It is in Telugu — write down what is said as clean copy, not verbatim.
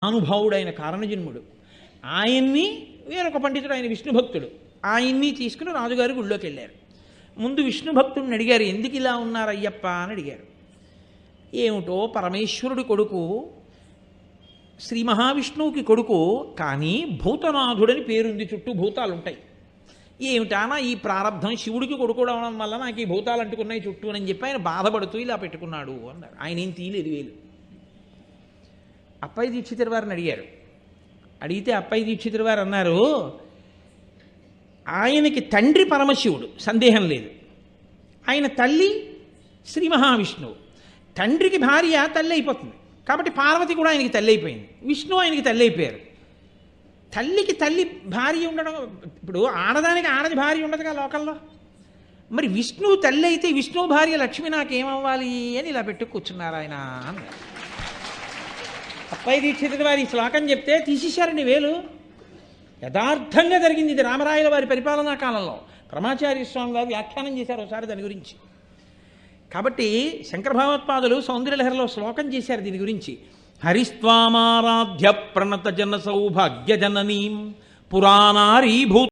అనుభావుడైన కారణజన్ముడు. ఆయన్ని వేరొక పండితుడు, ఆయన విష్ణు భక్తుడు, ఆయన్ని తీసుకుని రాజుగారి గుళ్ళోకి వెళ్ళారు. ముందు విష్ణు భక్తుడిని అడిగారు, ఎందుకు ఇలా ఉన్నారు అయ్యప్ప అని అడిగారు. ఏమిటో పరమేశ్వరుడి కొడుకు, శ్రీ మహావిష్ణువుకి కొడుకు, కానీ భూతనాథుడని పేరుంది, చుట్టూ భూతాలు ఉంటాయి. ఏమిటానా ఈ ప్రారంధం, శివుడికి కొడుకు అవడం వల్ల నాకు ఈ భూతాలు అంటుకున్నాయి చుట్టూ అని చెప్పి ఆయన బాధపడుతూ ఇలా పెట్టుకున్నాడు అన్నారు. ఆయన ఏం తీయలేదు వేలు. అప్పయ్య దీక్షితుల వారిని అడిగారు. అడిగితే అప్పయ్య దీక్షితుల వారు అన్నారు, ఆయనకి తండ్రి పరమశివుడు, సందేహం లేదు. ఆయన తల్లి శ్రీ మహావిష్ణువు. తండ్రికి భార్య తల్లి అయిపోతుంది కాబట్టి పార్వతి కూడా ఆయనకి తల్లి అయిపోయింది, విష్ణు ఆయనకి తల్లి అయిపోయారు. తల్లికి తల్లి భార్య ఉండడం, ఇప్పుడు ఆడదానికి ఆడది భార్య ఉండదుగా లోకల్లో. మరి విష్ణువు తల్లి అయితే విష్ణువు భార్య లక్ష్మి నాకేమవ్వాలి అని ఇలా పెట్టు కూర్చున్నారు ఆయన అన్నారు. అప్పయ్య దీక్షితుల వారి శ్లోకం చెప్తే తీసేశారండి వేలు. యథార్థంగా జరిగింది ఇది రామరాయల వారి పరిపాలనా కాలంలో. పరమాచార్య స్వామి వారు వ్యాఖ్యానం చేశారు ఒకసారి దాని గురించి. కాబట్టి శంకర భగవత్పాదులు సౌందర్యలహరిలో శ్లోకం చేశారు దీని గురించి. హరిస్వామారాధ్య ప్రణత జన సౌభాగ్య జననీం పురాణారీభూత